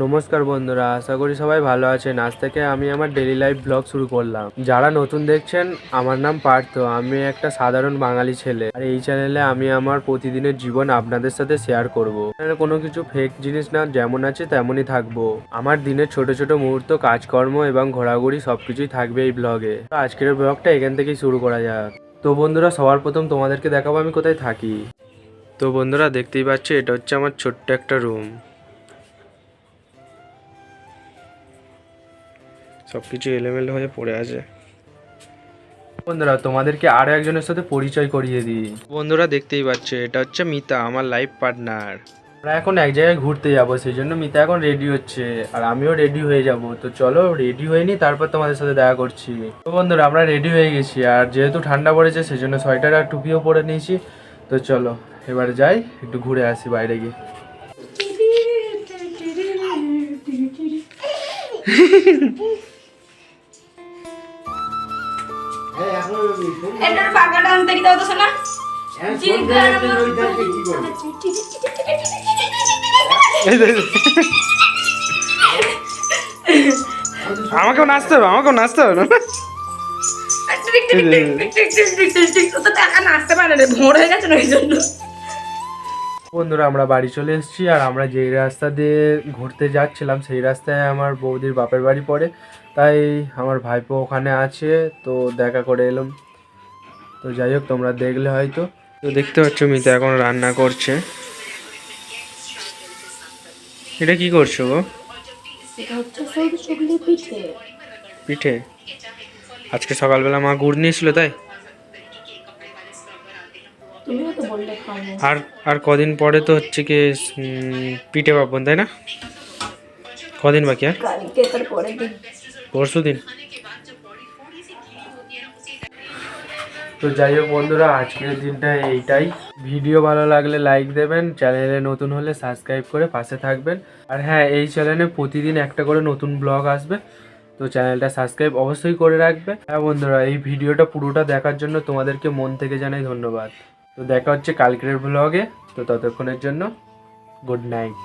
নমস্কার বন্ধুরা, আশা করি সবাই ভালো আছেন। আজ থেকে আমি আমার ডেইলি লাইফ ব্লগ শুরু করলাম। যারা নতুন দেখছেন, আমার নাম পার্থ। আমি একটা সাধারণ বাঙালি ছেলে, আর এই চ্যানেলে আমি আমার প্রতিদিনের জীবন আপনাদের সাথে শেয়ার করব। চ্যানেলে কোনো কিছু ফেক জিনিস না, যেমন আছে তেমনই থাকবো। আমার দিনের ছোট ছোট মুহূর্ত, কাজকর্ম এবং ঘোরাঘুরি সবকিছুই থাকবে এই ব্লগে। তো আজকের ব্লগটা এখান থেকেই শুরু করা যাক। তো বন্ধুরা, সবার প্রথম তোমাদেরকে দেখাবো আমি কোথায় থাকি। তো বন্ধুরা, দেখতেই পাচ্ছ, এটা হচ্ছে আমার ছোট্ট একটা রুম। সবকিছু এলোমেলো হয়ে পড়ে আছে। বন্ধুরা, তোমাদেরকে আরো একজনের সাথে পরিচয় করিয়ে দিই। বন্ধুরা, দেখতেই পাচ্ছ, এটা হচ্ছে মিতা, আমার লাইফ পার্টনার। আমরা এখন এক জায়গায় ঘুরতে যাব, সেই জন্য মিতা এখন রেডি হচ্ছে, আর আমিও রেডি হয়ে যাব। তো চলো রেডি হয়ে নি, তারপর তোমাদের সাথে দেখা করছি। তো বন্ধুরা, আমরা রেডি হয়ে গেছি, আর যেহেতু ঠান্ডা পড়েছে সেই জন্য সোয়েটার আর টুপিও পরে নিয়েছি। তো চলো এবারে যাই, একটু ঘুরে আসি বাইরে গিয়ে। এটার পাকাটা আনতে কি দাও তো শোনা আমাকেও নাচতে হবে, আমাকেও নাচতে হবে না? টাকা নাচতে পারে রে, ভোর হয়ে গেছে না ওই জন্য। বন্ধুরা, আমরা বাড়ি চলে এসেছি, আর আমরা যেই রাস্তা দিয়ে ঘুরতে যাচ্ছিলাম সেই রাস্তায় আমার বৌদির বাপের বাড়ি পড়ে, তাই আমার ভাইপো ওখানে আছে, তো দেখা করে এলাম। তো যাই হোক, তোমরা দেখলে হয়তো। তো দেখতে পাচ্ছ মিতা এখন রান্না করছে। এটা কি করছো গো? এটা হচ্ছে সরু পিঠে। পিঠে? আজকে সকালবেলা মা গুড় নিয়েছিল তাই? তুমিও তো বললে খাবো। আর আর কদিন পরে তো হচ্ছে কি পিঠে পাবন, তাই না? কদিন বাকি আর? কালকে তার পরের দিন। পরশু দিন। তো যাই হোক বন্ধুরা, আজকের দিনটা এইটাই। ভিডিও ভালো লাগলে লাইক দেবেন, চ্যানেলে নতুন হলে সাবস্ক্রাইব করে পাশে থাকবেন। আর হ্যাঁ, এই চ্যানেলে প্রতিদিন একটা করে নতুন ব্লগ আসবে, তো চ্যানেলটা সাবস্ক্রাইব অবশ্যই করে রাখবে। হ্যাঁ বন্ধুরা, এই ভিডিওটা পুরোটা দেখার জন্য তোমাদেরকে মন থেকে জানাই ধন্যবাদ। তো দেখা হচ্ছে কালকের ব্লগে। তো ততক্ষণের জন্য গুড নাইট।